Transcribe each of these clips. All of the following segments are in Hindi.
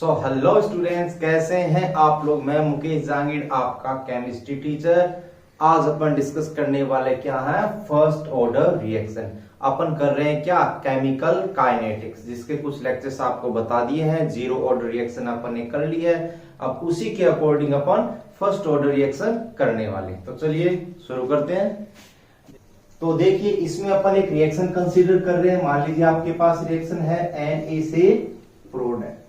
सो हेलो स्टूडेंट्स, कैसे हैं आप लोग। मैं मुकेश जांगीर, आपका केमिस्ट्री टीचर। आज अपन डिस्कस करने वाले क्या है, फर्स्ट ऑर्डर रिएक्शन। अपन कर रहे हैं क्या, केमिकल काइनेटिक्स, जिसके कुछ लेक्चर्स आपको बता दिए हैं। जीरो ऑर्डर रिएक्शन अपन ने कर लिया है, अब उसी के अकॉर्डिंग अपन फर्स्ट ऑर्डर रिएक्शन करने वाले। तो चलिए शुरू करते हैं। तो देखिए, इसमें अपन एक रिएक्शन कंसीडर कर रहे हैं। मान लीजिए आपके पास रिएक्शन है Na से प्रोडक्ट।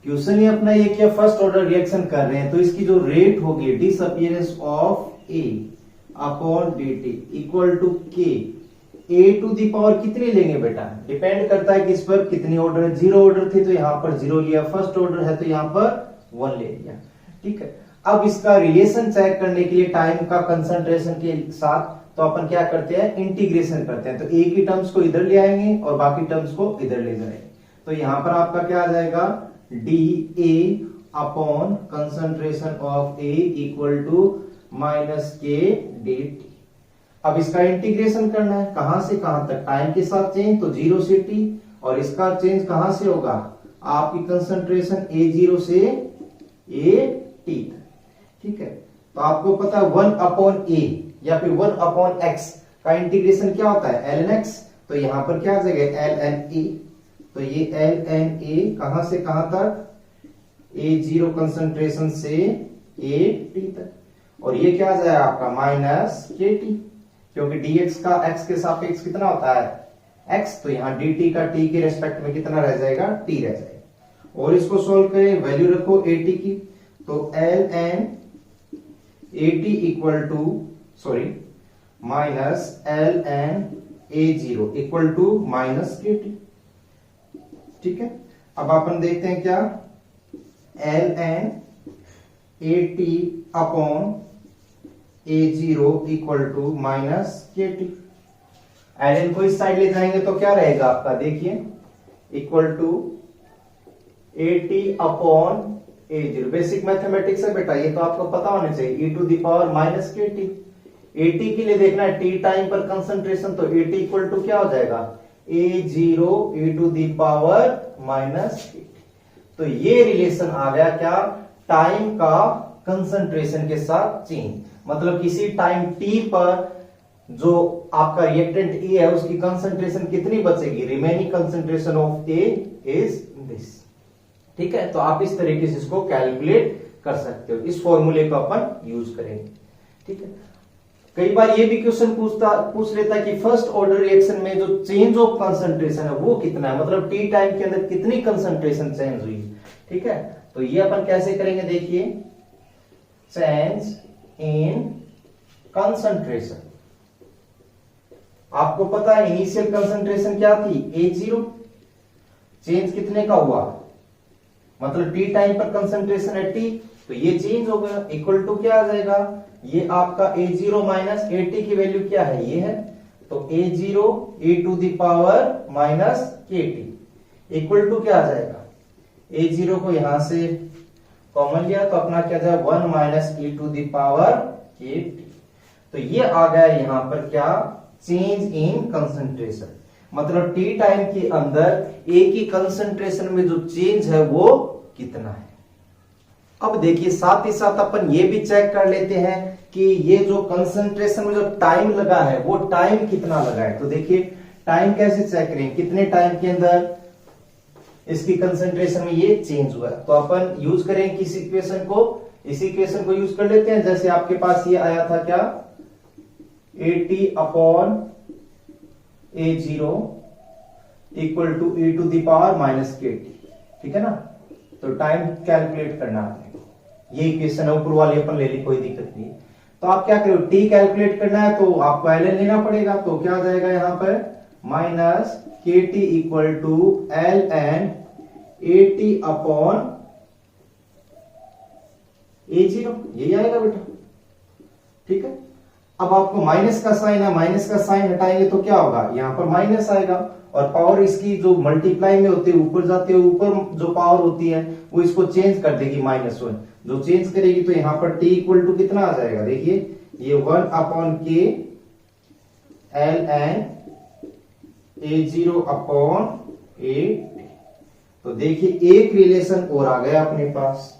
क्वेश्चन ही अपना ये क्या, फर्स्ट ऑर्डर रिएक्शन कर रहे हैं, तो इसकी जो रेट होगी disappearance of A upon dt equal to K. A to the power कितनी लेंगे बेटा, डिपेंड करता है किस पर, कितनी ऑर्डर है। जीरो ऑर्डर थे तो यहां पर जीरो लिया, फर्स्ट ऑर्डर है तो यहां पर वन ले लिया। ठीक है, अब इसका रिलेशन चेक करने के लिए टाइम का कंसंट्रेशन के साथ तो अपन क्या करते हैं, इंटीग्रेशन करते हैं। तो ए की टर्म्स को इधर ले आएंगे और बाकी टर्म्स को इधर ले जाएंगे। तो यहां पर आपका क्या आ जाएगा, D A upon concentration of A equal to minus K D T. अब इसका इंटीग्रेशन करना है, कहां से कहां तक, टाइम के साथ चेंज तो जीरो से टी, और इसका चेंज कहां से होगा, आपकी कंसंट्रेशन ए जीरो से ए टी तक। ठीक है, तो आपको पता है वन अपॉन ए या फिर वन अपॉन एक्स का इंटीग्रेशन क्या होता है, एल एन एक्स। तो यहां पर क्या आ जाएगा, एल एन ए। तो ये एल एन ए कहां से कहां तक, ए जीरो कंसंट्रेशन से ए टी तक, और ये क्या आ जाएगा आपका माइनस के टी, क्योंकि dx का x के सापेक्ष कितना होता है x, तो यहाँ dt का t के रेस्पेक्ट में कितना रह जाएगा, t रह जाएगा। और इसको सोल्व करें, वैल्यू रखो at की, तो ln at equal to minus ln a0 equal to minus K T. ठीक है, अब अपन देखते हैं क्या, ln at upon a0 equal to minus K T. ln को इस साइड ले जाएंगे तो क्या रहेगा आपका, देखिए equal to at upon a0। Basic mathematics है बेटा, ये तो आपको पता होना चाहिए, e to the power minus K T. at के लिए देखना है t टाइम पर कंसंट्रेशन, तो at इक्वल टू क्या हो जाएगा, a0 e to the power minus K T. तो ये रिलेशन आ गया क्या, टाइम का कंसंट्रेशन के साथ चेंज। मतलब किसी टाइम t पर जो आपका रिएक्टेंट ए है उसकी कंसंट्रेशन कितनी बचेगी, remaining concentration of A is this. ठीक है, तो आप इस तरीके से इसको कैलकुलेट कर सकते हो, इस फॉर्मूले को अपन यूज करेंगे। ठीक है, कई बार ये भी क्वेश्चन पूछ लेता है कि फर्स्ट ऑर्डर रिएक्शन में जो चेंज ऑफ कंसंट्रेशन है वो कितना है, मतलब टी टाइम के अंदर कितनी कंसंट्रेशन चेंज हुई। ठीक है, तो ये अपन कैसे करेंगे, देखिए चेंज इन कंसंट्रेशन। आपको पता है इनिशियल कंसंट्रेशन क्या थी, A0, चेंज कितने का हुआ, मतलब टी टाइम पर कंसंट्रेशन है टी, तो ये चेंज हो गया, इक्वल टू क्या आ जाएगा, ये आपका A0 माइनस AT की वैल्यू क्या है, ये है, तो A0 e to the power minus KT equal to क्या आ जाएगा, A0 को यहां से कॉमन लिया तो अपना क्या जाए, 1 minus e to the power KT। तो ये आ गया यहां पर क्या, चेंज इन कंसंट्रेशन, मतलब टी टाइम के अंदर ए की कंसंट्रेशन में जो चेंज है वो कितना है। अब देखिए, साथ ही साथ अपन ये भी चेक कर लेते हैं कि ये जो कंसंट्रेशन में जो टाइम लगा है वो टाइम कितना लगा है। तो देखिए टाइम कैसे चेक करें, कितने टाइम के अंदर इसकी कंसंट्रेशन में ये चेंज हुआ है। तो अपन यूज करें किस इक्वेशन को, इस इक्वेशन को यूज कर लेते हैं। जैसे आपके पास ये आया था क्या, AT upon A0 equal to e to the power minus KT। ठीक है ना, तो टाइम कैलकुलेट करना है, ये इक्वेशन है, ऊपर वाली अपन ले ली, कोई दिक्कत नहीं। तो आप क्या करो, t कैलकुलेट करना है तो आपको ln लेना पड़ेगा, तो क्या आ जाएगा यहां पर minus KT equal to ln AT upon A0, यही आएगा बेटा। ठीक है, अब आपको माइनस का साइन है, माइनस का साइन हटाएंगे तो क्या होगा, यहां पर माइनस आएगा, और पावर इसकी जो मल्टीप्लाई में होती है ऊपर जाते हुए ऊपर जो पावर होती है वो इसको चेंज कर देगी, -1 जो चेंज करेगी, तो यहां पर t इक्वल टू कितना आ जाएगा, देखिए ये 1 अपॉन के ln A0 अपॉन 8। तो देखिए एक रिलेशन और आ गया अपने पास।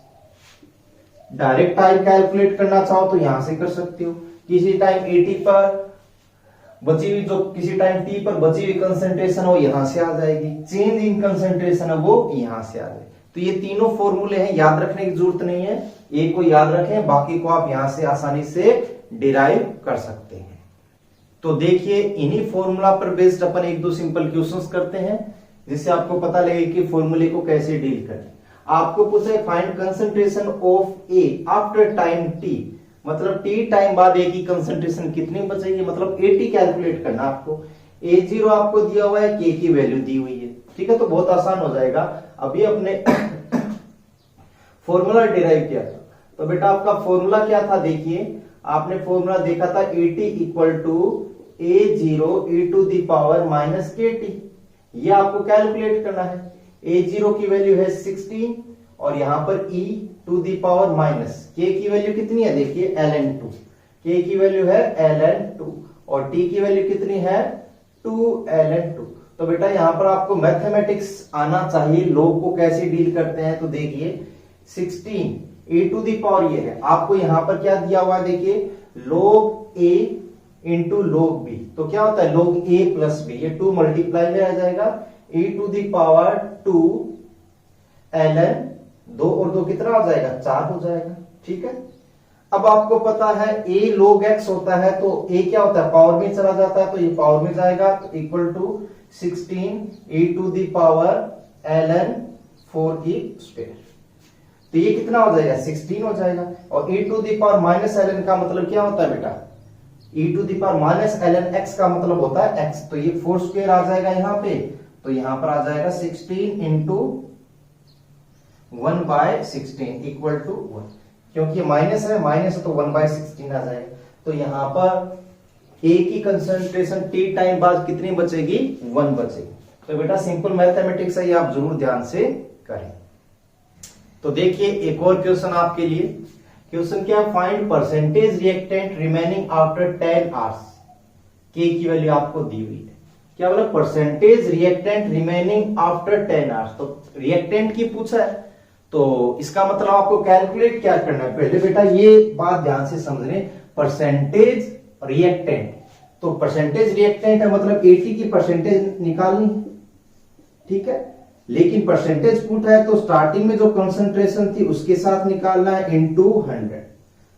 डायरेक्ट टाइम कैलकुलेट करना चाहो तो यहां से कर सकते हो। किसी टाइम 80 पर बची हुई, जो किसी टाइम टी पर बची हुई कंसंट्रेशन हो यहां से आ जाएगी, चेंज इन कंसंट्रेशन है वो यहां से आ जाएगी। तो ये तीनों फॉर्मूले हैं, याद रखने की जरूरत नहीं है, एक को याद रखें, बाकी को आप यहां से आसानी से डिराइव कर सकते हैं। तो देखिए इन्हीं फॉर्मूला पर बेस्ड अपन एक दो सिंपल क्वेश्चंस करते हैं, जिससे आपको पता लगे कि फॉर्मूले को कैसे डील करें। आपको पूछा है find concentration of A after time T, मतलब टी टाइम बाद ए की कंसंट्रेशन कितनी बचेगी, मतलब एटी कैलकुलेट करना आपको। A0 आपको दिया हुआ है, के की वैल्यू दी हुई है, ठीक है, तो बहुत आसान हो जाएगा। अभी अपने फॉर्मूला डिराइव किया था, तो बेटा आपका फॉर्मूला क्या था, देखिए आपने फॉर्मूला देखा था AT equal to A0 e to the power minus KT। ये आपको कैलकुलेट करना है। A0 की वैल्यू है 16 और यहां पर e to the power minus k की वैल्यू कितनी है, देखिए ln2, k की वैल्यू है ln2 और t की वैल्यू कितनी है 2ln2। तो बेटा यहां पर आपको मैथमेटिक्स आना चाहिए, लोग को कैसे डील करते हैं। तो देखिए 16 e टू दी पावर ये है, आपको यहां पर क्या दिया हुआ है, देखिए log a into log b, तो क्या होता है log a प्लस b, ये 2 मल्टीप्लाई में आ जाएगा e to the power 2 ln 2 और 2 कितना हो जाएगा 4 हो जाएगा, ठीक है। अब आपको पता है a log x होता है, तो a क्या होता है पावर में चला जाता है, तो ये पावर में जाएगा, तो equal to 16 e to the power ln 4 की स्क्वायर, तो ये कितना हो जाएगा 16 हो जाएगा। और e to the power minus ln का मतलब क्या होता है बेटा, e to the power minus ln x का मतलब होता है x, तो ये 4 स्क्वायर आ जाएगा यहाँ पे, तो यहां पर आ जाएगा 16 इंटू 1/16 इक्वल टू 1, क्योंकि माइनस है तो 1/16 आ जाएगा। तो यहां पर a की कंसंट्रेशन t टाइम बाद कितनी बचेगी 1 बचेगी। तो बेटा सिंपल मैथमेटिक्स है, ये आप जरूर ध्यान से करें। तो देखिए एक और क्वेश्चन आपके लिए, क्वेश्चन क्या, find percentage reactant remaining after 10 hours, k की वैल्यू आपको दी हुई है, क्या बोला percentage reactant remaining after 10 hours, तो रिएक्टेंट की पूछा है, तो इसका मतलब आपको कैलकुलेट क्या करना है। पहले बेटा ये बात ध्यान से समझने, परसेंटेज रिएक्टेंट, तो परसेंटेज रिएक्टेंट है मतलब 80 की परसेंटेज निकालनी, ठीक है, लेकिन परसेंटेज पूछा है तो स्टार्टिंग में जो कंसंट्रेशन थी उसके साथ निकालना है इनटू 100,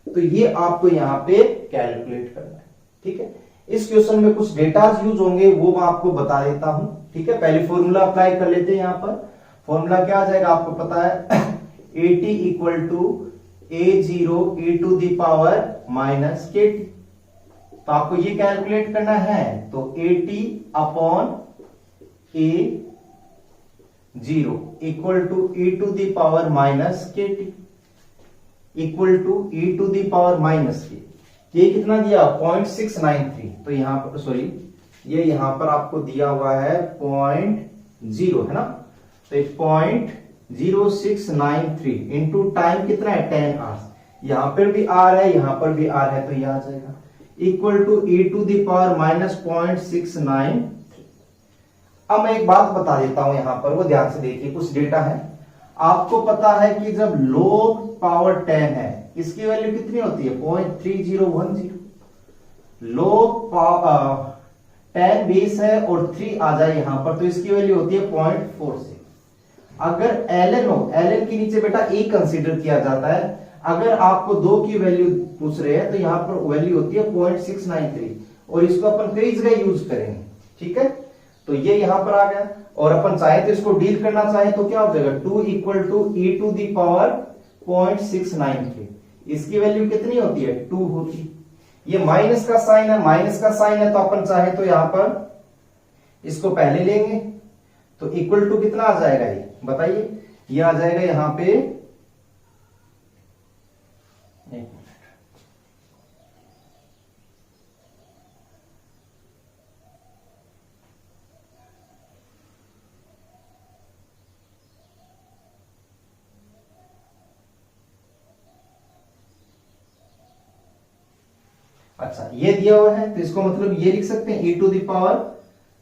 तो ये आपको यहां पे कैलकुलेट करना है, ठीक है। इस क्वेश्चन में कुछ डेटाज यूज होंगे, वो मैं आपको बता देता हूं, ठीक है। पहले फॉर्मूला अप्लाई कर लेते हैं। यहां पर फॉर्मूला क्या आ जाएगा आपको पता है, AT equal to A0 e to the power minus KT, तो आपको ये कैलकुलेट करना है, तो AT upon A0 equal to e to the power minus KT equal to e to the power minus K, ये कितना दिया 0.693, तो यहां पर सॉरी ये यहां पर आपको दिया हुआ है 0.0 है ना, तो 0.0693 इंटू टाइम कितना है 10 आवर्स, यहां पर भी आर है यहां पर भी आर है, तो यह आ जाएगा equal to e to the power minus 0.693। अब मैं एक बात बता देता हूं यहां पर, वो ध्यान से देखिए, कुछ डेटा है। आपको पता है कि जब log पावर 10 है इसकी वैल्यू कितनी होती है 0.3010, log 10 बेस है और 3 आ जाए यहां पर, तो इसकी वैल्यू होती है 0.46। अगर ln हो, ln के नीचे बेटा a कंसीडर किया जाता है, अगर आपको 2 की वैल्यू पूछ रहे हैं तो यहां पर वैल्यू होती है 0.693 और इसको अपन कई जगह यूज करेंगे, ठीक है। तो ये यहां पर आ गया, और अपन चाहे तो इसको डील करना चाहे तो क्या हो जाएगा 2 equal to e to the power 0.693, इसकी वैल्यू कितनी होती है 2 होती है। ये माइनस का साइन है, माइनस का साइन है तो अपन चाहे तो यहां पर इसको पहले लेंगे, तो इक्वल टू कितना आ जाएगा ये बताइए, ये आ जाएगा यहां पे, अच्छा ये दिया हुआ है तो इसको मतलब ये लिख सकते हैं e to the power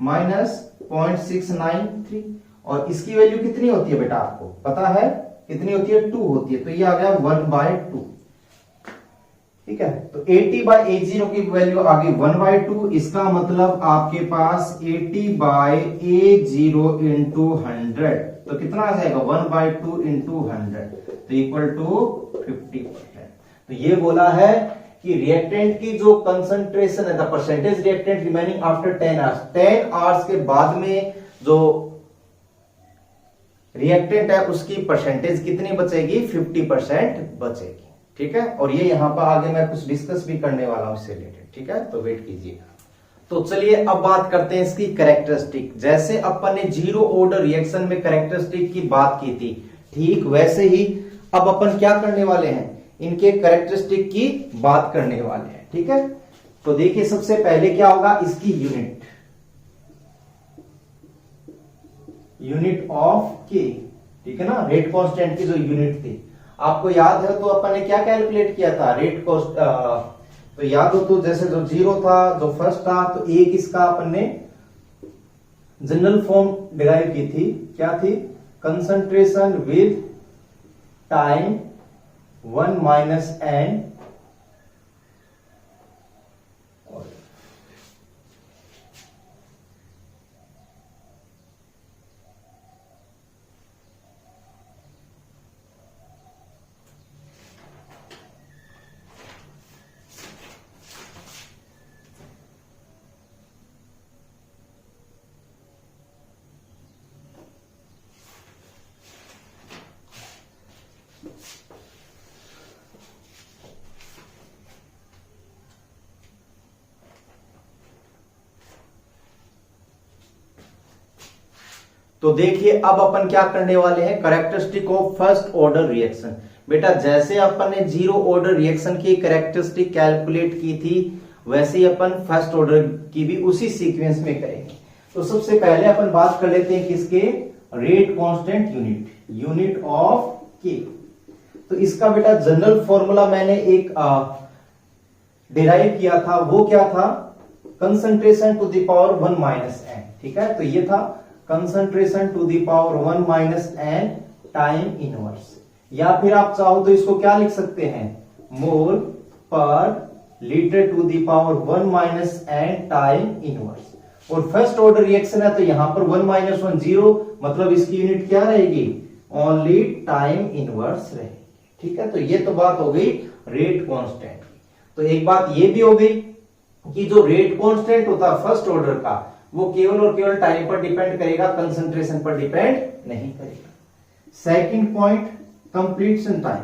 minus 0.693, और इसकी वैल्यू कितनी होती है बेटा, आपको पता है कितनी होती है, 2 होती है, तो ये आ गया 1/2। ठीक है, तो 80/A0 की वैल्यू आ गई 1/2। इसका मतलब आपके पास 80/A0 इंटू 100, तो कितना आ जाएगा 1/2 इंटू 100, तो इक्वल टू 50%। तो ये बोला है कि रिएक्टेंट की जो कंसंट्रेशन है, the percentage reactant remaining after 10 hours, 10 hours के बाद में जो रिएक्टेंट है उसकी परसेंटेज कितनी बचेगी, 50% बचेगी। ठीक है, और ये यहां पर आगे मैं कुछ डिस्कस भी करने वाला हूं इससे रिलेटेड। ठीक है, तो वेट कीजिएगा। तो चलिए अब बात करते हैं इसकी कैरेक्टरिस्टिक। जैसे अपन ने जीरो ऑर्डर रिएक्शन में कैरेक्टरिस्टिक की बात की थी, ठीक वैसे ही अब अपन क्या करने वाले हैं, इनके कैरेक्टरिस्टिक की बात करने वाले हैं। ठीक है, तो देखिए सबसे पहले क्या होगा, इसकी यूनिट ऑफ के। ठीक है ना, रेट कांस्टेंट की जो यूनिट थी, आपको याद है तो अपन ने क्या कैलकुलेट किया था, रेट कॉस्ट। तो याद हो तो जैसे जो जीरो था, जो फर्स्ट था, तो एक इसका अपन ने जनरल फॉर्म डिराइव की थी, क्या थी, concentration with time 1 minus n। तो देखिए अब अपन क्या करने वाले हैं, characteristic of first order reaction. बेटा जैसे अपन ने जीरो ऑर्डर रिएक्शन की कैरेक्टरिस्टिक कैलकुलेट की थी, वैसे ही अपन फर्स्ट ऑर्डर की भी उसी सीक्वेंस में करेंगे। तो सबसे पहले अपन बात कर लेते हैं किसके, रेट कांस्टेंट यूनिट ऑफ के। तो इसका बेटा जनरल फॉर्मूला मैंने एक डिराइव किया था, वो क्या था, concentration to the power 1 minus n। ठीक है, तो ये था concentration to the power 1 minus n time inverse, या फिर आप चाहो तो इसको क्या लिख सकते हैं, मोल पर litre to the power 1 minus n time inverse. और फर्स्ट ऑर्डर रिएक्शन है तो यहां पर 1 माइनस 1 0, मतलब इसकी यूनिट क्या रहेगी, ओनली टाइम इनवर्स रहेगी। ठीक है, तो ये तो बात हो गई रेट कांस्टेंट। तो एक बात ये भी हो गई कि जो रेट कांस्टेंट होता है फर्स्ट ऑर्डर का, वो केवल और केवल टाइम पर डिपेंड करेगा, कंसंट्रेशन पर डिपेंड नहीं करेगा। Second point, completion time.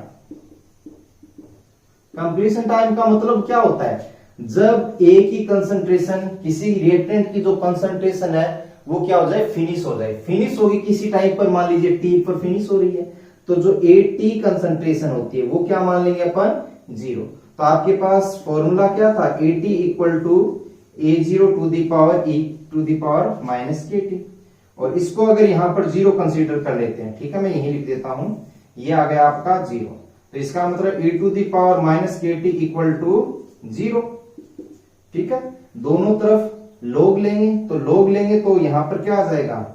Completion time का मतलब क्या होता है, जब एक ही कंसंट्रेशन, किसी रिएक्टेंट की जो कंसंट्रेशन है वो क्या हो जाए, फिनिश हो जाए। फिनिश होगी किसी टाइम पर, मान लीजिए टी पर फिनिश हो रही है, तो जो एटी कंसंट्रेशन होती है वो क्या मान लेंगे अपन, 0। तो आपके पास फॉर्मूला क्या था, A T equal to A0 to the power e to the power minus K T. और इसको अगर यहां पर 0 कंसीडर कर लेते हैं, ठीक है, मैं यही लिख देता हूं, ये आ गया आपका 0। तो इसका मतलब e to the power minus K T equal to 0। ठीक है, दोनों तरफ लॉग लेंगे, तो लॉग लेंगे तो यहां पर क्या आ जाएगा,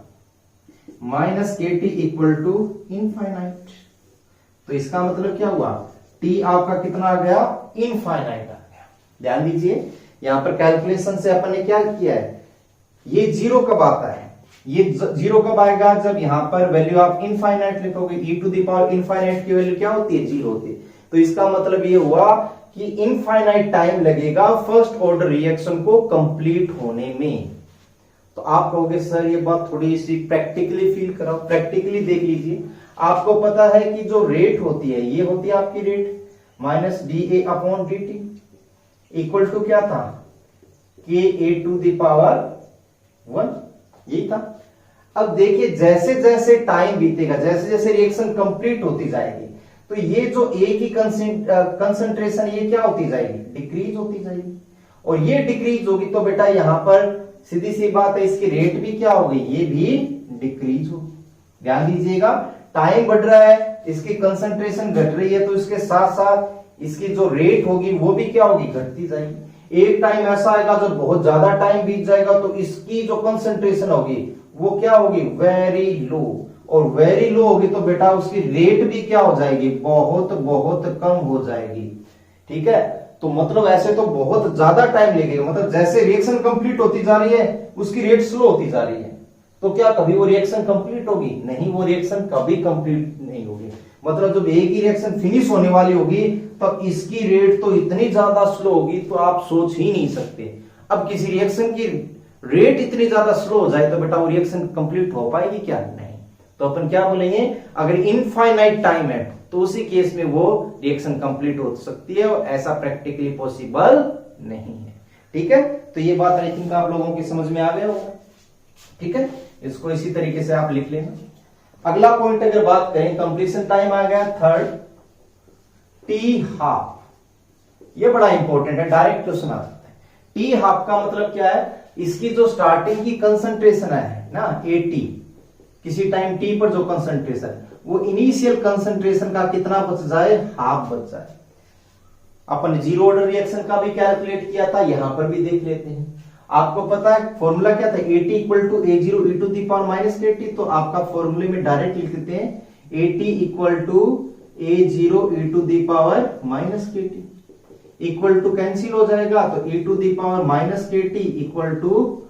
minus K T equal to infinite. तो इसका मतलब क्या हुआ, t आपका कितना आ गया, इनफाइनाइट आ गया। ध्यान दीजिए यहां पर कैलकुलेशन से अपन ने क्या किया है, ये 0 कब आता है, ये 0 कब आएगा, जब यहां पर वैल्यू आप इनफाइनाइट लिखोगे, e to the power infinite की वैल्यू क्या होती है, 0 होती है। तो इसका मतलब ये हुआ कि इनफाइनाइट टाइम लगेगा फर्स्ट ऑर्डर रिएक्शन को कंप्लीट होने में। तो आप कहोगे सर ये बात थोड़ी सी प्रैक्टिकली फील कराओ, प्रैक्टिकली देख लीजिए। आपको पता है कि जो रेट होती है, ये होती है आपकी rate minus D upon D T equal to क्या था, के ए टू द पावर 1, यही था। अब देखिए जैसे जैसे टाइम बीतेगा, जैसे जैसे रिएक्शन कंप्लीट होती जाएगी, तो ये जो ए की कंसंट्रेशन ये क्या होती जाएगी, डिक्रीज होती जाएगी। और ये डिक्रीज होगी तो बेटा यहां पर सीधी सी बात है, इसकी रेट भी क्या होगी, ये भी डिक्रीज होगी। ध्यान दीजिएगा, टाइम बढ़ रहा है, इसकी कंसंट्रेशन घट रही है, तो इसके साथ साथ इसकी जो रेट होगी वो भी क्या होगी, घटती जाएगी। एक टाइम ऐसा आएगा जब बहुत ज्यादा टाइम बीत जाएगा तो इसकी जो कंसंट्रेशन होगी वो क्या होगी, वेरी लो। और वेरी लो होगी तो बेटा उसकी रेट भी क्या हो जाएगी, बहुत बहुत कम हो जाएगी। ठीक है, तो मतलब ऐसे तो बहुत ज्यादा टाइम लगेगा, मतलब जैसे रिएक्शन कंप्लीट होती जा रही है उसकी रेट स्लो होती जा रही है, तो क्या कभी वो रिएक्शन कंप्लीट होगी? नहीं, वो रिएक्शन कभी कंप्लीट नहीं होगी। मतलब जब एक ही रिएक्शन फिनिश होने वाली होगी तब इसकी रेट तो इतनी ज्यादा स्लो होगी तो आप सोच ही नहीं सकते। अब किसी रिएक्शन की रेट इतनी ज्यादा स्लो हो जाए तो बेटा वो रिएक्शन कंप्लीट हो पाएगी क्या? नहीं। तो अपन क्या बोलेंगे, अगर इनफाइनाइट टाइम है तो उसी केस में वो रिएक्शन कंप्लीट हो सकती है, और ऐसा प्रैक्टिकली पॉसिबल नहीं है। ठीक है, तो ये बात आई थिंक आप लोगों की समझ में आ गया होगा। ठीक है, इसको इसी तरीके से आप लिख लेना। अगला पॉइंट अगर बात करें, कंप्लीशन टाइम आ गया थर्ड, टी हाफ। ये बड़ा इंपॉर्टेंट है, डायरेक्ट क्वेश्चन आ सकता है। टी हाफ का मतलब क्या है, इसकी जो स्टार्टिंग की कंसंट्रेशन है ना एटी, किसी टाइम टी पर जो कंसंट्रेशन वो इनिशियल कंसंट्रेशन का कितना बच जाए, हाफ बच जाए। अपन जीरो ऑर्डर रिएक्शन का भी कैलकुलेट किया था, यहां पर भी देख लेते हैं। आपको पता है फॉर्मूला क्या था, AT equal to A0 e to the power minus KT। तो आपका फॉर्मूले में डायरेक्ट लिख देते हैं AT equal to A0 e to the power minus KT। Equal to cancel हो जाएगा तो e to the power minus KT equal to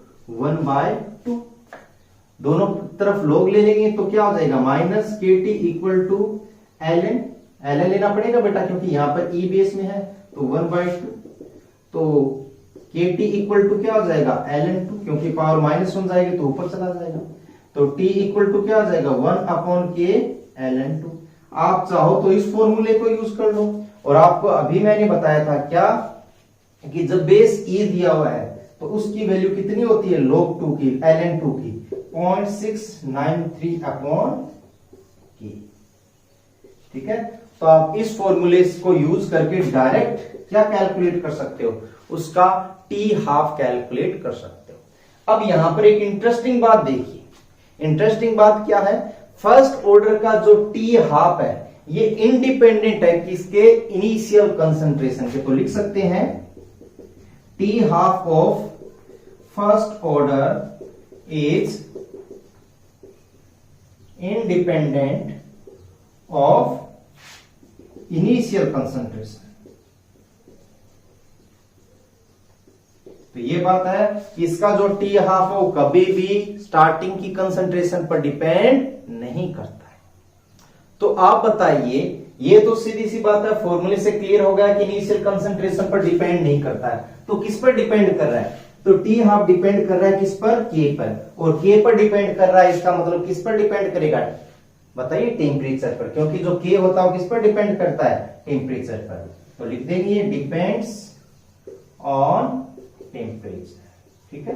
1/2। दोनों तरफ लॉग ले लेंगे तो क्या हो जाएगा, minus KT equal to ln। ln लेना पड़ेगा बेटा क्योंकि यहां पर E बेस में है, तो 1/2। तो KT इक्वल टू क्या हो जाएगा, ln2, क्योंकि पावर माइनस 1 जाएगी तो ऊपर चला जाएगा। तो T इक्वल टू क्या हो जाएगा, 1/k ln2। आप चाहो तो इस फॉर्मूले को यूज कर लो। और आपको अभी मैंने बताया था क्या, कि जब बेस E दिया हुआ है तो उसकी वैल्यू कितनी होती है, log2 की, ln2 की 0.693/k। ठीक है, तो आप इस फॉर्मूले को यूज करके डायरेक्ट क्या कैलकुलेट कर सकते हो, उसका टी हाफ कैलकुलेट कर सकते हो। अब यहां पर एक इंटरेस्टिंग बात देखिए। इंटरेस्टिंग बात क्या है, फर्स्ट ऑर्डर का जो टी हाफ है ये इंडिपेंडेंट है किसके, इनिशियल कंसंट्रेशन के। तो लिख सकते हैं T half of first order is independent of initial concentration. तो ये बात है कि इसका जो टी हाफ है वो कभी भी स्टार्टिंग की कंसंट्रेशन पर डिपेंड नहीं करता है। तो आप बताइए, ये तो सीधी सी बात है, फॉर्मूले से क्लियर हो गया कि इनिशियल कंसंट्रेशन पर डिपेंड नहीं करता है। तो किस पर डिपेंड कर रहा है, तो टी हाफ डिपेंड कर रहा है किस पर, के पर। और के पर डिपेंड कर रहा है, इसका मतलब किस पर डिपेंड करेगा, बताइए, टेम्परेचर पर, क्योंकि जो के होता है वो किस पर डिपेंड करता है, टेम्परेचर पर। तो लिख देंगे डिपेंड्स ऑन टेम्परेचर। ठीक है,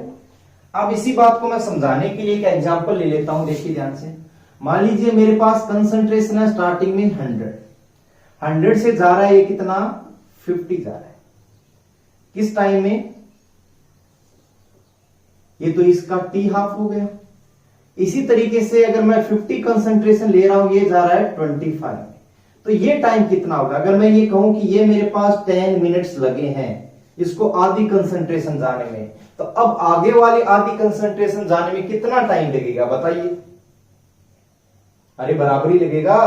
अब इसी बात को मैं समझाने के लिए एक एग्जांपल ले लेता हूं, देखिए ध्यान से। मान लीजिए मेरे पास कंसंट्रेशन है स्टार्टिंग में 100 से जा रहा है, ये कितना 50 जा रहा है, किस टाइम में, ये तो इसका टी हाफ हो गया। इसी तरीके से अगर मैं 50 कंसंट्रेशन ले रहा हूं, ये जा रहा है 25, तो ये टाइम कितना होगा। अगर मैं ये कहूं कि ये मेरे पास 10 मिनट्स लगे हैं इसको आधी कंसंट्रेशन जाने में, तो अब आगे वाली आधी कंसंट्रेशन जाने में कितना टाइम लगेगा, बताइए। अरे बराबर ही लगेगा,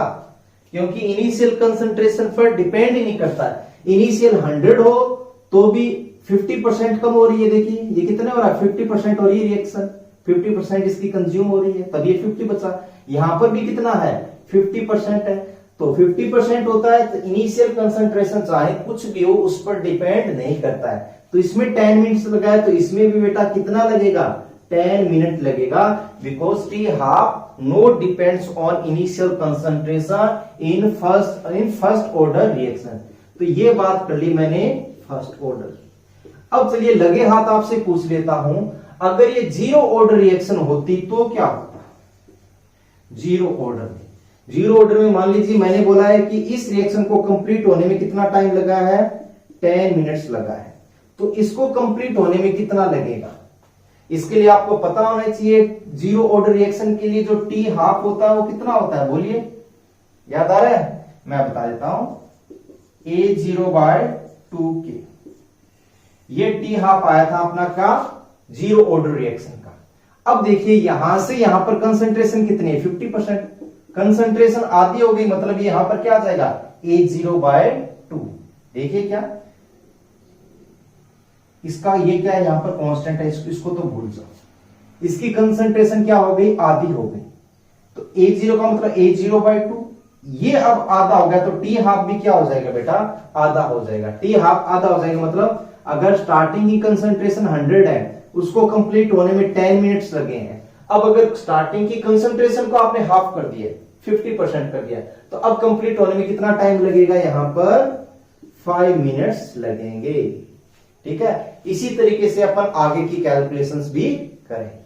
क्योंकि इनिशियल कंसंट्रेशन पर डिपेंड ही नहीं करता है। इनिशियल 100 हो तो भी 50% कम हो रही है, देखिए ये कितने हो रहा है, 50% हो रही है रिएक्शन, 50% इसकी कंज्यूम हो रही है, तब ये 50 बचा। यहां पर भी कितना है, 50% है। तो 50% होता है तो इनिशियल कंसंट्रेशन चाहे कुछ भी हो उस पर डिपेंड नहीं करता है। तो इसमें 10 मिनट्स लगा है, तो इसमें भी बेटा कितना लगेगा, 10 मिनट लगेगा, because T half no depends on initial concentration in first order reaction. तो ये बात कर ली मैंने फर्स्ट ऑर्डर। अब चलिए लगे हाथ आपसे पूछ लेता हूं, अगर ये जीरो ऑर्डर रिएक्शन होती तो क्या होता। जीरो ऑर्डर में मान लीजिए मैंने बोला है कि इस रिएक्शन को कंप्लीट होने में कितना टाइम लगा है, 10 मिनट्स लगा है। तो इसको कंप्लीट होने में कितना लगेगा, इसके लिए आपको पता होना चाहिए जीरो ऑर्डर रिएक्शन के लिए जो टी हाफ होता है वो कितना होता है, बोलिए, याद आ रहा है, मैं बता देता हूं, A0/2k। ये टी हाफ आया था अपना का जीरो ऑर्डर रिएक्शन का। अब देखिए यहां से यहां पर कंसंट्रेशन कितनी है 50%, कंसंट्रेशन आधी हो गई, मतलब यहां पर क्या आ जाएगा H0/2। देखिए क्या इसका ये क्या है यहां पर कांस्टेंट है, इसको तो भूल जाओ, इसकी कंसंट्रेशन क्या हो गई आधी हो गई, तो H0 का मतलब H0/2, ये अब आधा हो गया तो टी हाफ भी क्या हो जाएगा बेटा आधा हो जाएगा। टी हाफ आधा हो जाएगा मतलब अगर स्टार्टिंग की कंसंट्रेशन 100 है उसको कंप्लीट होने में 10 मिनट्स लगे हैं, अब अगर स्टार्टिंग की कंसंट्रेशन को आपने हाफ कर दिया 50% कर दिया तो अब कंप्लीट होने में कितना टाइम लगेगा, यहां पर 5 मिनट्स लगेंगे। ठीक है, इसी तरीके से अपन आगे की कैलकुलेशंस भी करेंगे।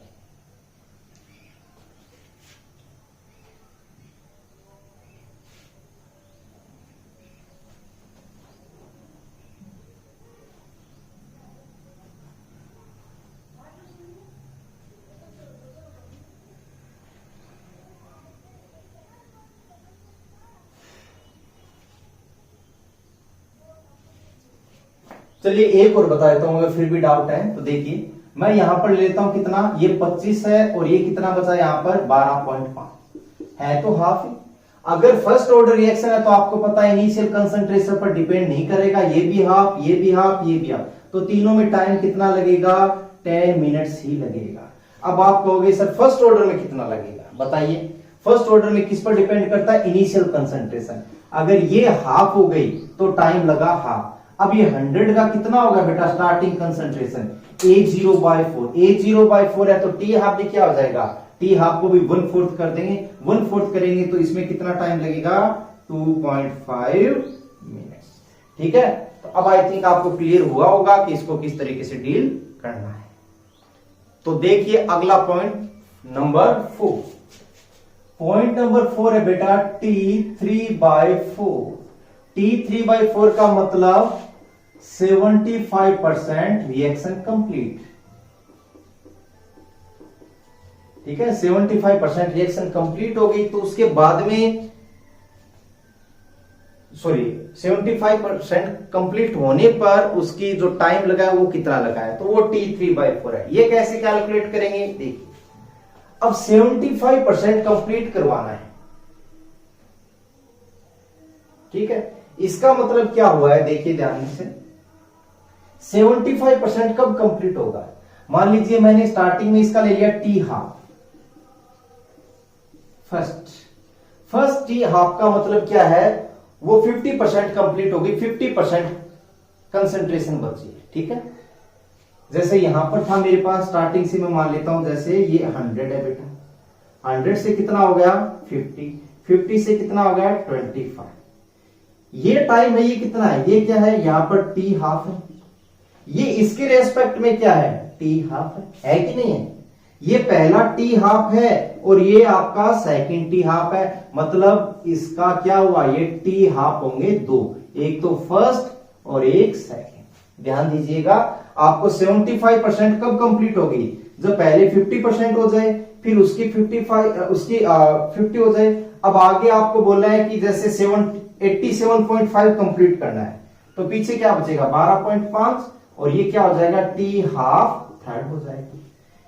चलिए एक और बता देता हूं, अगर फिर भी डाउट है तो देखिए मैं यहां पर लेता हूं कितना, ये 25 है और ये कितना बचा यहां पर 12.5 है तो हाफ ही। अगर फर्स्ट ऑर्डर रिएक्शन है तो आपको पता है इनिशियल कंसंट्रेशन पर डिपेंड नहीं करेगा, ये भी हाफ ये भी हाफ ये भी हाफ, तो तीनों में टाइम कितना लगेगा 10 मिनट्स ही लगेगा। अब आप कहोगे सर फर्स्ट ऑर्डर में कितना लगेगा, बताइए फर्स्ट ऑर्डर में किस पर डिपेंड करता है इनिशियल कंसंट्रेशन, अगर ये हाफ हो गई तो टाइम लगा हाफ। अब ये 100 का कितना होगा बेटा स्टार्टिंग कंसंट्रेशन H0/4, H0/4 है तो टी हाफ भी क्या हो जाएगा, टी हाफ को भी 1/4 कर देंगे, 1/4 करेंगे तो इसमें कितना टाइम लगेगा 2.5 मिनट्स। ठीक है, तो अब आई थिंक आपको क्लियर हुआ होगा कि इसको किस तरीके से डील करना है। तो देखिए अगला पॉइंट नंबर 4, पॉइंट नंबर 4 है बेटा T3/4। T3/4 का मतलब 75% रिएक्शन कंप्लीट। ठीक है, 75% रिएक्शन कंप्लीट हो गई तो उसके बाद में 75% कंप्लीट होने पर उसकी जो टाइम लगा है वो कितना लगा है, तो वो T3/4 है। ये कैसे कैलकुलेट करेंगे देखिए, अब 75% कंप्लीट करवाना है। ठीक है, इसका मतलब क्या हुआ है देखिए ध्यान से, 75% कब कंप्लीट होगा, मान लीजिए मैंने स्टार्टिंग में इसका ले लिया T half, first T half का मतलब क्या है वो 50% कंप्लीट हो गई, 50% कंसंट्रेशन बची है। ठीक है, जैसे यहां पर था मेरे पास स्टार्टिंग से मैं मान लेता हूं, जैसे ये 100 है बेटा, 100 से कितना हो गया 50, 50 से कितना हो गया 25, ये टाइम है ये कितना है, ये क्या है यहां पर टी हाफ है, ये इसके रेस्पेक्ट में क्या है टी हाफ है कि नहीं है, ये पहला टी हाफ है और ये आपका सेकंड टी हाफ है, मतलब इसका क्या हुआ ये टी हाफ होंगे दो, एक तो फर्स्ट और एक सेकंड। ध्यान दीजिएगा आपको 75% कब कंप्लीट होगी, जब पहले 50% हो जाए फिर उसकी 50 हो जाए। अब आगे आपको बोला है कि जैसे 87.5 कंप्लीट करना है तो पीछे क्या बचेगा 12.5 और ये क्या हो जाएगा टी हाफ थर्ड हो जाएगी।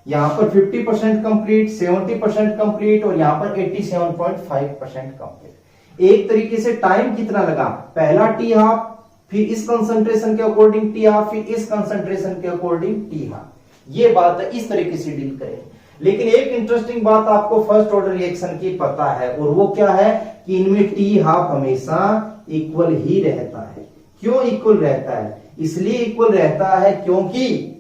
यहां पर 50% कंप्लीट, 70% कंप्लीट और यहां पर 87.5% कंप्लीट। एक तरीके से टाइम कितना लगा, पहला टी हाफ, फिर इस कंसंट्रेशन के अकॉर्डिंग टी हाफ, फिर इस कंसंट्रेशन के अकॉर्डिंग टी हाफ। ये बात है, इस तरीके से डील करें। लेकिन एक इंटरेस्टिंग बात आपको फर्स्ट ऑर्डर रिएक्शन की पता है और वो क्या है कि इनमें टी हाफ हमेशा इक्वल ही रहता है। क्यों इक्वल रहता है, इसलिए इक्वल रहता है क्योंकि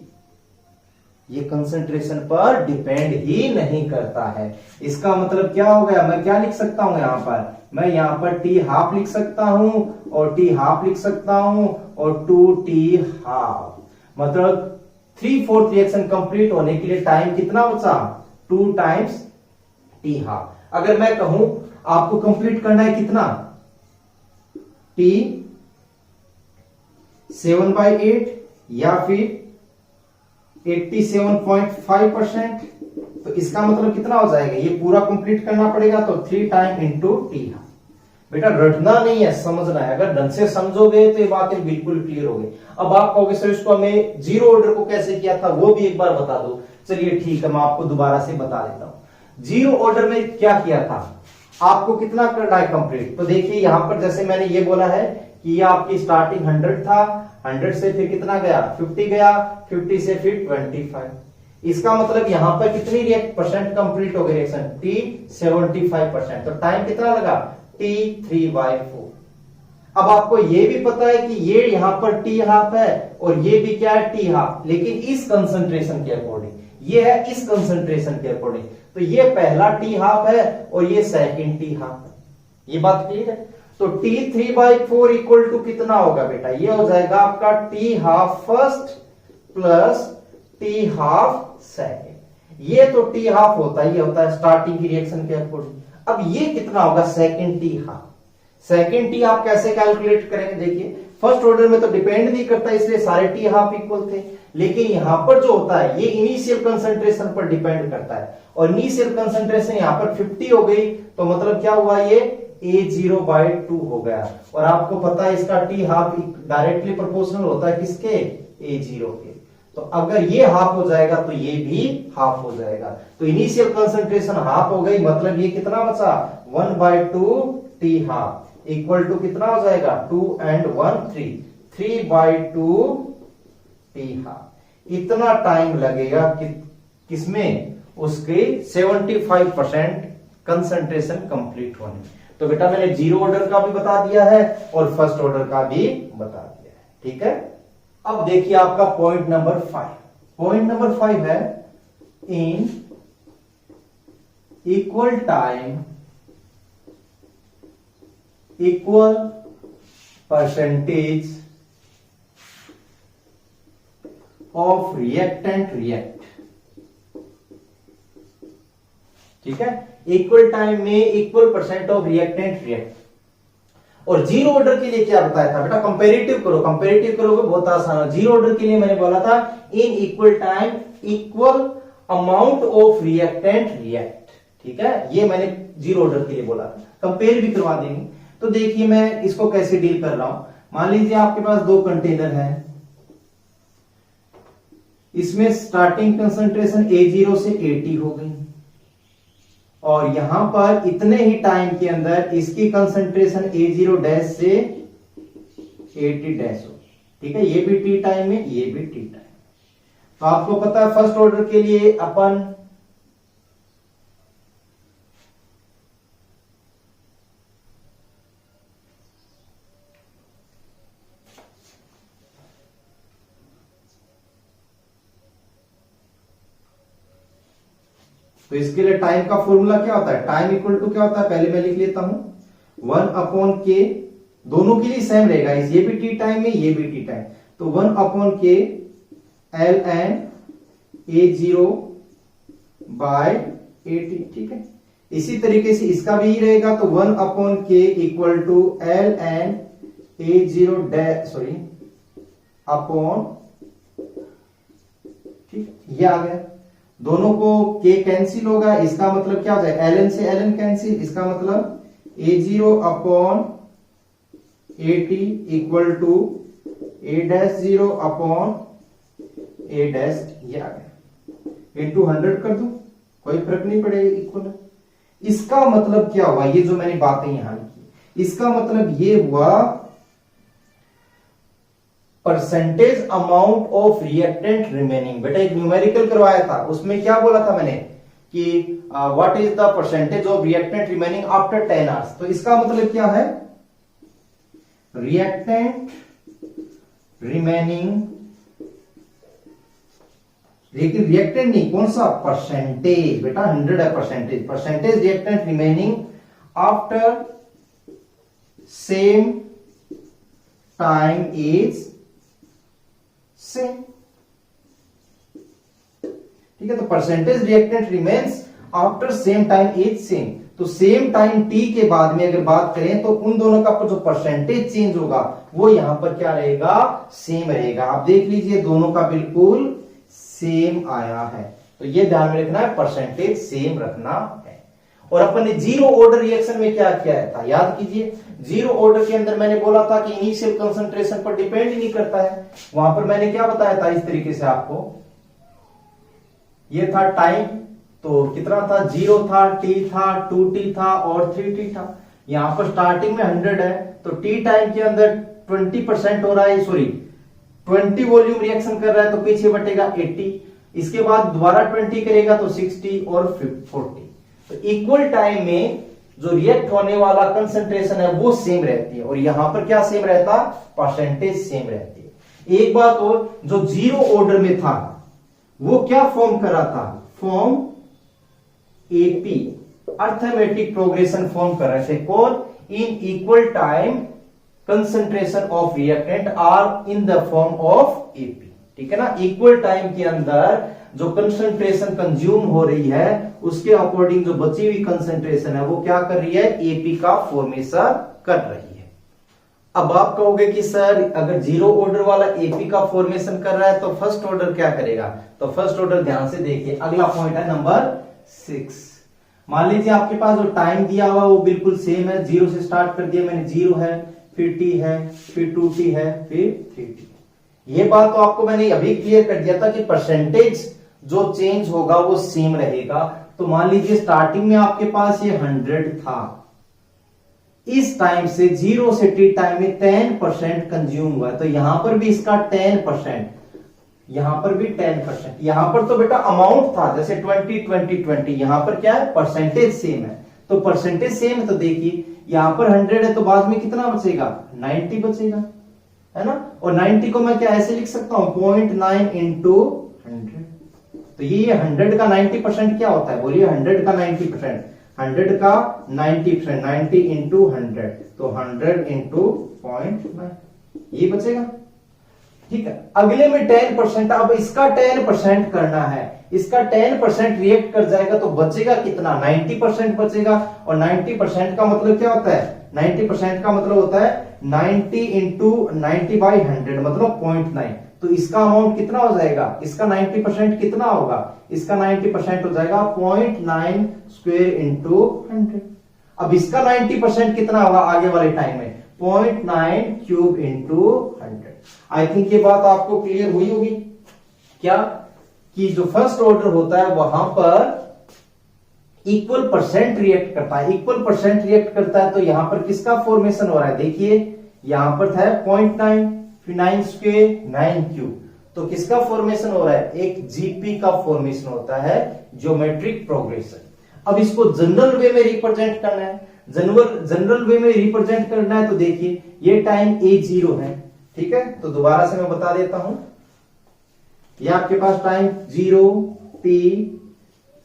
ये कंसंट्रेशन पर डिपेंड ही नहीं करता है। इसका मतलब क्या हो गया, मैं क्या लिख सकता हूं यहां पर, मैं यहां पर टी हाफ लिख सकता हूं और टी हाफ लिख सकता हूं और 2t हाफ, मतलब 3/4 रिएक्शन कंप्लीट होने के लिए टाइम कितना बचा 2 टाइम्स टी हाफ। अगर मैं कहूं आपको कंप्लीट करना है कितना t 7/8 या फिर 87.5%, तो इसका मतलब कितना हो जाएगा, ये पूरा कंप्लीट करना पड़ेगा तो 3 टाइम इंटू टी हाफ। बेटा रटना नहीं है, समझना है। अगर ढंग से समझोगे तो ये बातें बिल्कुल क्लियर हो गई। अब आप कहोगे सर इसको हमें जीरो ऑर्डर को कैसे किया था वो भी एक बार बता दो। चलिए ठीक है, मैं आपको दोबारा से बता देता हूं। जीरो ऑर्डर में क्या किया था, आपको कितना करना है कंप्लीट। तो देखिए यहां पर जैसे मैंने ये बोला है कि ये आपकी स्टार्टिंग 100 था, 100 से फिर कितना गया 50 गया, 50 से फिर 25। इसका मतलब यहां पर कितनी परसेंट कंप्लीट हो गई रिएक्शन, टी 75%। तो टाइम कितना लगा, टी 3/4। अब आपको ये भी पता है कि ये यहां पर टी हाफ है और ये भी क्या है टी हाफ, लेकिन इस कंसंट्रेशन के अकॉर्डिंग, ये है इस कंसंट्रेशन के अकॉर्डिंग। तो ये पहला टी हाफ है और ये सेकंड टी हाफ है। ये बात क्लियर है। तो टी 3/4 इक्वल टू कितना होगा बेटा, ये हो जाएगा आपका T half first plus T half second. ये तो टी हाफ होता ही होता है स्टार्टिंग की रिएक्शन के अकॉर्डिंग। अब ये कितना होगा second T half. Second T half कैसे कैलकुलेट करेंगे, देखिए फर्स्ट ऑर्डर में तो डिपेंड नहीं करता इसलिए सारे टी हाफ इक्वल थे, लेकिन यहां पर जो होता है ये इनिशियल कंसंट्रेशन पर डिपेंड करता है और इनिशियल कंसंट्रेशन यहां पर 50 हो गई तो मतलब क्या हुआ, ये A0/2 हो गया। और आपको पता है इसका टी हाफ डायरेक्टली प्रोपोर्शनल होता है किसके, A0 के। तो अगर ये हाफ हो जाएगा तो ये भी हाफ हो जाएगा। तो इनिशियल कंसंट्रेशन हाफ हो गई, मतलब ये कितना बचा 1/2 टी हाफ इक्वल टू कितना हो जाएगा 2 and 1 3, 3/2 टी हाफ। इतना टाइम लगेगा किसमें, उसके 75% कंसंट्रेशन कंप्लीट होने में। तो बेटा मैंने जीरो ऑर्डर का भी बता दिया है और फर्स्ट ऑर्डर का भी बता दिया है, ठीक है। अब देखिए आपका पॉइंट नंबर 5। पॉइंट नंबर 5 है इन equal time equal percentage of reactant react, ठीक है। इक्वल टाइम में equal percent of reactant react. और जीरो ऑर्डर के लिए क्या बताया था बेटा, कंपेरेटिव करो, कंपेरेटिव करोगे बहुत आसान है। जीरो ऑर्डर के लिए मैंने बोला था इन equal time equal amount of reactant react, ठीक है। ये मैंने जीरो ऑर्डर के लिए बोला था, कंपेयर भी करवा देंगे। तो देखिए मैं इसको कैसे डील कर रहा हूं। मान लीजिए आपके पास दो कंटेनर है, इसमें स्टार्टिंग कंसंट्रेशन A0 से A हो गई और यहां पर इतने ही टाइम के अंदर इसकी कंसंट्रेशन A0 से A हो, ठीक है। ये भी टी टाइम है, ये भी टी टाइम। तो आपको पता है फर्स्ट ऑर्डर के लिए अपन तो इसके लिए टाइम का फॉर्मूला क्या होता है, टाइम इक्वल टू क्या होता है, पहले मैं लिख लेता हूं 1/k, दोनों के लिए सेम रहेगा, ये भी टी टाइम में ये भी टी टाइम। तो 1/k ln A0/AT, ठीक है। इसी तरीके से इसका भी रहेगा, तो 1/k equal to ln A0 sorry upon, ठीक, ये आ गया। दोनों को k कैंसिल होगा, इसका मतलब क्या हो जाएगा ln से ln कैंसिल, इसका मतलब A0/AT इक्वल टू A'0/A', ये आ गया। इंटू 100 कर दूं, कोई फर्क नहीं पड़ेगा, इक्वल। इसका मतलब क्या हुआ, ये जो मैंने बातें यहां लिखी, इसका मतलब ये हुआ percentage amount of reactant remaining. बेटा एक न्यूमेरिकल करवाया था, उसमें क्या बोला था मैंने कि what is the percentage of reactant remaining after 10 hours. तो इसका मतलब क्या है, रिएक्टेंट रिमेनिंग, लेकिन रिएक्टेंट नहीं, कौन सा, परसेंटेज। बेटा 100 है percentage, percentage reactant remaining after same time is same, ठीक है। तो percentage reactant remains after same time is same. तो सेम टाइम टी के बाद में अगर बात करें तो उन दोनों का जो परसेंटेज चेंज होगा वो यहां पर क्या रहेगा, सेम रहेगा। आप देख लीजिए दोनों का बिल्कुल सेम आया है, तो ये ध्यान में रखना है, परसेंटेज सेम रखना है। और अपन ने जीरो ऑर्डर रिएक्शन में क्या किया था, याद कीजिए। जीरो ऑर्डर के अंदर मैंने बोला था कि इनिशियल कंसंट्रेशन पर डिपेंड ही नहीं करता है। वहां पर मैंने क्या बताया था इस तरीके से आपको, ये था टाइम, तो कितना था, 0 था, t था, 2t था और 3t था। यहां पर स्टार्टिंग में 100 है, तो t टाइम के अंदर 20% हो रहा है, सॉरी 20 वॉल्यूम रिएक्शन कर रहा है, तो पीछे बटेगा 80। इसके बाद दोबारा 20 करेगा तो 60 और 40। तो इक्वल टाइम में जो रिएक्ट होने वाला कंसंट्रेशन है वो सेम रहती है, और यहां पर क्या सेम रहता, परसेंटेज सेम रहती है। एक बात और, जो जीरो ऑर्डर में था वो क्या फॉर्म कर रहा था, form A P, arithmetic progression form कर रहे थे। कौन, in equal time concentration of reactant are in the form of A P, ठीक है ना। इक्वल टाइम के अंदर जो कंसंट्रेशन कंज्यूम हो रही है उसके अकॉर्डिंग जो बची हुई कंसंट्रेशन है वो क्या कर रही है, एपी का फॉर्मेशन कर रही है। अब आप कहोगे कि सर अगर जीरो ऑर्डर वाला एपी का फॉर्मेशन कर रहा है तो फर्स्ट ऑर्डर क्या करेगा, तो फर्स्ट ऑर्डर ध्यान से देखिए, अगला पॉइंट है नंबर 6। मान लीजिए आपके पास जो टाइम दिया हुआ वो बिल्कुल सेम है, 0 से स्टार्ट कर दिया मैंने, 0 है, फिर t है, फिर 2t है, फिर 3t। ये बात तो आपको मैंने अभी क्लियर कर दिया था कि परसेंटेज जो चेंज होगा वो सेम रहेगा। तो मान लीजिए स्टार्टिंग में आपके पास ये 100 था, इस टाइम से 0 से t टाइम में 10% कंज्यूम हुआ, तो यहां पर भी इसका 10%, यहां पर भी 10%। यहां पर तो बेटा अमाउंट था जैसे 20 20 20, यहां पर क्या है, परसेंटेज सेम है। तो परसेंटेज सेम है तो देखिए यहां पर 100 है तो बाद में कितना बचेगा, 90 बचेगा, है ना। और 90 को मैं क्या ऐसे लिख सकता हूं, 0.9 इंटू 100। तो ये 100 का 90% क्या होता है, बोलिए 100 का 90%, 100 का 90%, 90 इंटू 100, तो 100 इंटू 0.9 ये बचेगा, ठीक है। अगले में 10%, अब इसका 10% करना है, इसका 10% रिएक्ट कर जाएगा तो बचेगा कितना, 90% बचेगा। और 90% का मतलब क्या होता है, 90% का मतलब होता है 90 इंटू 90 बाई 100 मतलब 0.9। तो इसका अमाउंट कितना हो जाएगा, इसका 90% कितना होगा, इसका 90% हो जाएगा 0.9 स्क्वायर इंटू 100। अब इसका 90% कितना होगा आगे वाले टाइम में, 0.9 क्यूब इंटू 100। आई थिंक ये बात आपको क्लियर हुई होगी क्या, कि जो फर्स्ट ऑर्डर होता है वहां पर इक्वल परसेंट रिएक्ट करता है, इक्वल परसेंट रिएक्ट करता है। तो यहां पर किसका फॉर्मेशन हो रहा है, देखिए यहां पर था 0.9, फिर 9 स्क्वायर 9 क्यूब, तो किसका फॉर्मेशन हो रहा है, एक जीपी का फॉर्मेशन होता है, ज्योमेट्रिक प्रोग्रेशन। अब इसको जनरल वे में रिप्रेजेंट करना है, जनरल वे में रिप्रेजेंट करना है तो देखिए ये टाइम A0 है, ठीक है। तो दोबारा से मैं बता देता हूं, ये आपके पास time 0, t,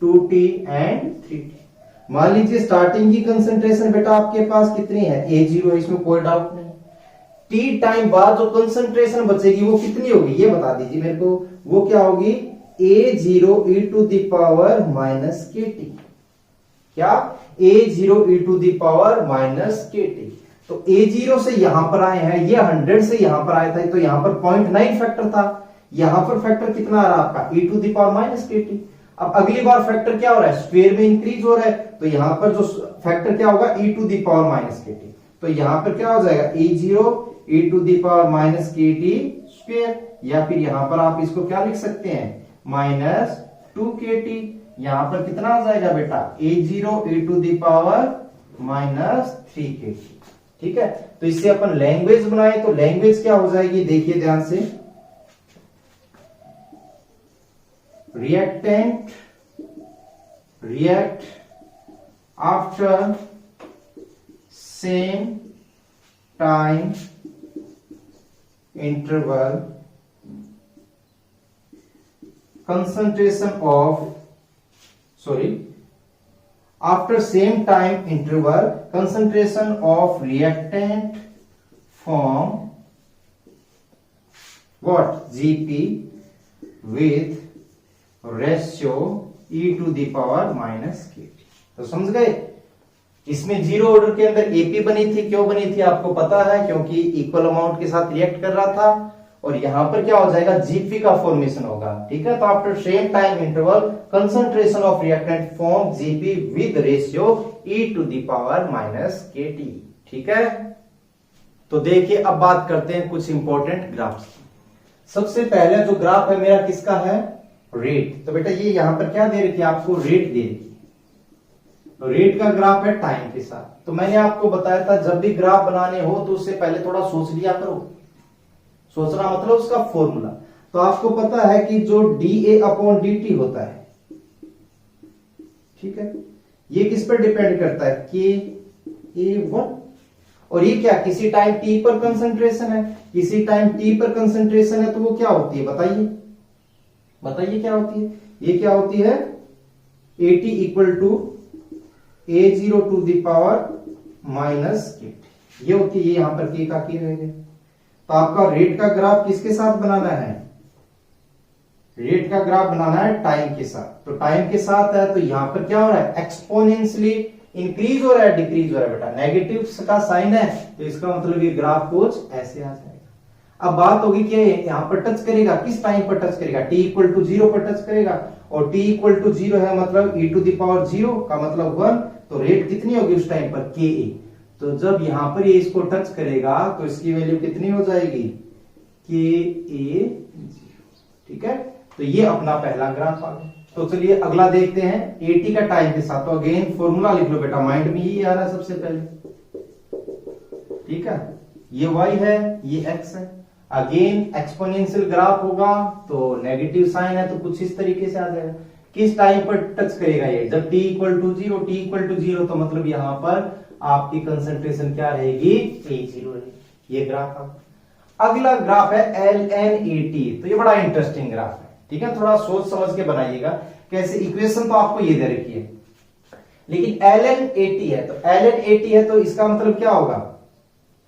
2t and 3t। मान लीजिए स्टार्टिंग की कंसंट्रेशन बेटा आपके पास कितनी है, A0 है, इसमें कोई डाउट नहीं। t टाइम बाद जो कंसंट्रेशन बचेगी वो कितनी होगी, ये बता दीजिए मेरे को, वो क्या होगी, A0 e to the power minus kt। क्या, A0 e to the power minus kt। तो A0 से यहां पर आए हैं, ये 100 से यहां पर आया था, तो यहां पर 0.9 फैक्टर था, यहां पर फैक्टर कितना आ रहा है आपका, e to the power minus kt। अब अगली बार फैक्टर क्या हो रहा है, स्क्वायर में इंक्रीज हो रहा है, तो यहां पर जो फैक्टर क्या होगा, e to the power minus kt। तो यहां पर क्या हो जाएगा, A0 e to the power minus kt square, या फिर यहां पर आप इसको क्या लिख सकते हैं, माइनस 2kt। यहां पर कितना आ जाएगा बेटा, A0 e to the power minus 3kt, ठीक है। तो इससे अपन लैंग्वेज बनाए तो लैंग्वेज क्या हो जाएगी, देखिए ध्यान से, reactant react after same time interval, concentration of, sorry, after same time interval concentration of reactant form what, Gp with ratio e to the power minus kt। तो समझ गए, इसमें जीरो ऑर्डर के अंदर एपी बनी थी, क्यों बनी थी आपको पता है, क्योंकि इक्वल अमाउंट के साथ रिएक्ट कर रहा था, और यहां पर क्या हो जाएगा, जीपी का फॉर्मेशन होगा। ठीक है, तो after same time interval concentration of reactant form G P with ratio e to the power minus K T. ठीक है, तो देखिए अब बात करते हैं कुछ इंपॉर्टेंट ग्राफ्स की। सबसे पहले जो ग्राफ है मेरा किसका है, रेट। तो बेटा ये यहां पर क्या दे रखी है आपको, रेट दे रखी है। तो रेट का ग्राफ है टाइम के साथ। तो मैंने आपको बताया था जब भी ग्राफ बनाने हो तो उससे पहले थोड़ा सोच लिया करो। सोचना मतलब उसका फॉर्मूला। तो आपको पता है कि जो डीए अपॉन dt होता है, ठीक है, ये किस पर डिपेंड करता है, K(A1) और ये क्या किसी टाइम t पर कंसंट्रेशन है। किसी टाइम t पर कंसंट्रेशन है तो वो क्या होती है, बताइए बताइए क्या होती है। ये क्या होती है, AT equal to A0 to the power minus K. ये होती है, यहां पर k का k रहेगा। तो आपका रेट का ग्राफ किसके साथ बनाना है, रेट का ग्राफ बनाना है टाइम के साथ। तो टाइम के साथ है तो यहां पर क्या हो रहा है, एक्सपोनेंशियली इंक्रीज हो रहा है डिक्रीज हो रहा है। बेटा नेगेटिव का साइन है तो इसका मतलब ये ग्राफ कुछ ऐसे आ जाएगा। अब बात होगी कि यहां पर टच करेगा, किस टाइम पर टच करेगा, t इक्वल टू 0 पर टच करेगा। और t इक्वल टू 0 है मतलब e टू द पावर 0 का मतलब 1। तो रेट कितनी होगी उस टाइम पर, Ka। तो जब यहां पर ये इसको टच करेगा तो इसकी वैल्यू कितनी हो जाएगी, Ka। ठीक है, तो ये अपना पहला ग्राफ आ गया। तो चलिए अगला देखते हैं AT का टाइम के साथ। तो अगेन फॉर्मूला लिख लो बेटा, माइंड में ही आ रहा है सबसे पहले। ठीक है, ये y है, ये x है। अगेन एक्सपोनेंशियल ग्राफ होगा तो नेगेटिव साइन है तो कुछ इस तरीके से आ जाएगा। किस टाइम पर टच करेगा ये, जब t equal to 0, t equal to 0 तो मतलब यहां पर आपकी कंसंट्रेशन क्या रहेगी, A0 रहेगी। ये ग्राफ है। अगला ग्राफ है ln(AT)। तो ये बड़ा इंटरेस्टिंग ग्राफ है। ठीक है, थोड़ा सोच समझ के बनाइएगा। कैसे, इक्वेशन तो आपको ये दे रखी है लेकिन ln(AT) है। तो ln(AT) है तो इसका मतलब क्या होगा,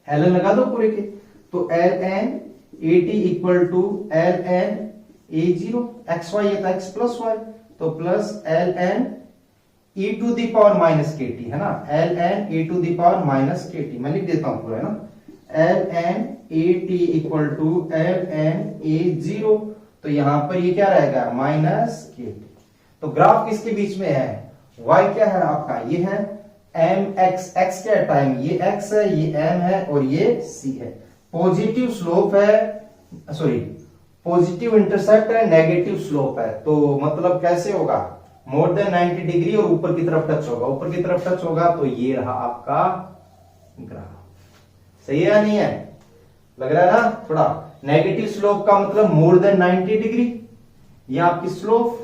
ln लगा दो पूरे के। तो ln(AT) equal to ln A0 xy है तो x प्लस y, तो plus ln e to the power minus K T है ना, ln e to the power minus K T. मैं लिख देता हूं पूरा है ना, ln AT equal to ln A0। तो यहां पर ये क्या रहेगा, माइनस के टी। तो ग्राफ किसके बीच में है, y क्या है आपका, ये है mx। x क्या है, टाइम, ये x है, ये m है और ये c है। पॉजिटिव स्लोप है, सॉरी पॉजिटिव इंटरसेप्ट है, नेगेटिव स्लोप है। तो मतलब कैसे होगा, मोर देन 90 डिग्री और ऊपर की तरफ टच होगा। ऊपर की तरफ टच होगा तो ये रहा आपका ग्राफ। सही है या नहीं है, लग रहा है ना थोड़ा। नेगेटिव स्लोप का मतलब मोर देन 90 डिग्री। ये आपकी स्लोप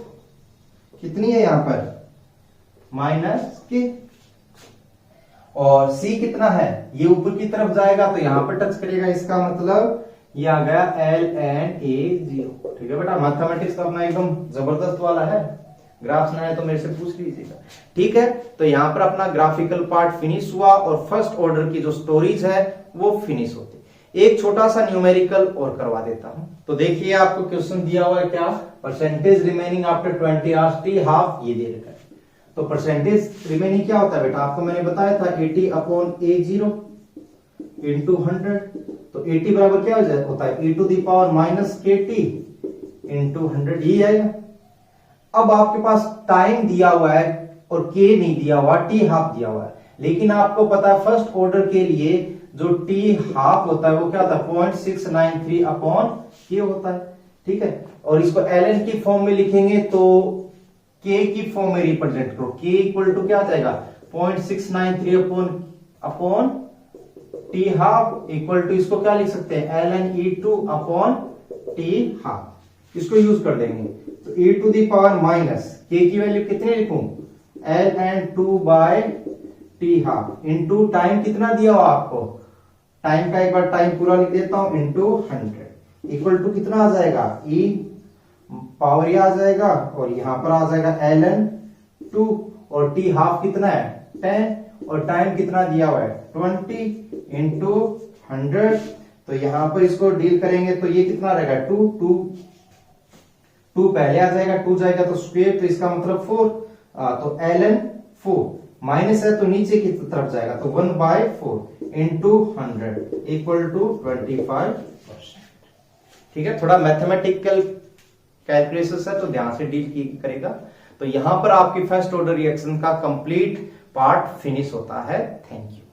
कितनी है यहां पर, माइनस के। और c कितना है, ये ऊपर की तरफ जाएगा तो यहां पर टच करेगा। इसका मतलब ये आ गया ln A0। ठीक है बेटा, मैथमेटिक्स तो अपना एकदम जबरदस्त वाला है। ग्राफ्स ना है तो मेरे से पूछ लीजिएगा। ठीक है, तो यहां पर अपना ग्राफिकल पार्ट फिनिश हुआ और फर्स्ट ऑर्डर की जो स्टोरीज है वो फिनिश होती। एक छोटा सा न्यूमेरिकल और करवा देता हूं। तो देखिए आपको क्वेश्चन दिया हुआ है क्या, percentage remaining after 20 hours T half, ये दे रखा है। तो परसेंटेज रिमेनिंग क्या होता है बेटा, आपको मैंने बताया था AT अपॉन A0 इंटू 100। तो AT बराबर क्या होता है, e to the power minus KT into 100, ये आएगा। अब आपके पास टाइम दिया हुआ है और k नहीं दिया हुआ, t हाफ दिया हुआ है। लेकिन आपको पता है फर्स्ट ऑर्डर के लिए जो t हाफ होता है वो क्या होता है, 0.693 अपॉन k होता है। ठीक है, और इसको ln की फॉर्म में लिखेंगे तो k की फॉर्म में रिप्रेजेंट करो। k इक्वल टू क्या आ जाएगा, 0.693 upon t half equal to, इसको क्या लिख सकते हैं, ln E2 upon t half. इसको यूज कर देंगे तो e to the power minus k की वैल्यू कितने लिखूं, ln 2 by t half into time कितना दिया हुआ आपको, टाइम का एक बार टाइम पूरा लिख देता हूं, इंटू 100 इक्वल टू कितना आ जाएगा, e पावर ये आ जाएगा और यहां पर आ जाएगा ln 2 और t हाफ कितना है 10 और टाइम कितना दिया हुआ है 20 इंटू 100। तो यहां पर इसको डील करेंगे तो ये कितना रहेगा 2 पहले आ जाएगा, 2 जाएगा तो स्क्वायर, तो इसका मतलब 4। तो ln 4 माइनस है तो नीचे की तरफ जाएगा तो 1/4 इंटू 100 इक्वल टू 25%। ठीक है, थोड़ा मैथमेटिकल कैलकुलेशन है तो ध्यान से डील करेगा। तो यहां पर आपकी फर्स्ट ऑर्डर रिएक्शन का कंप्लीट पार्ट फिनिश होता है। Thank you.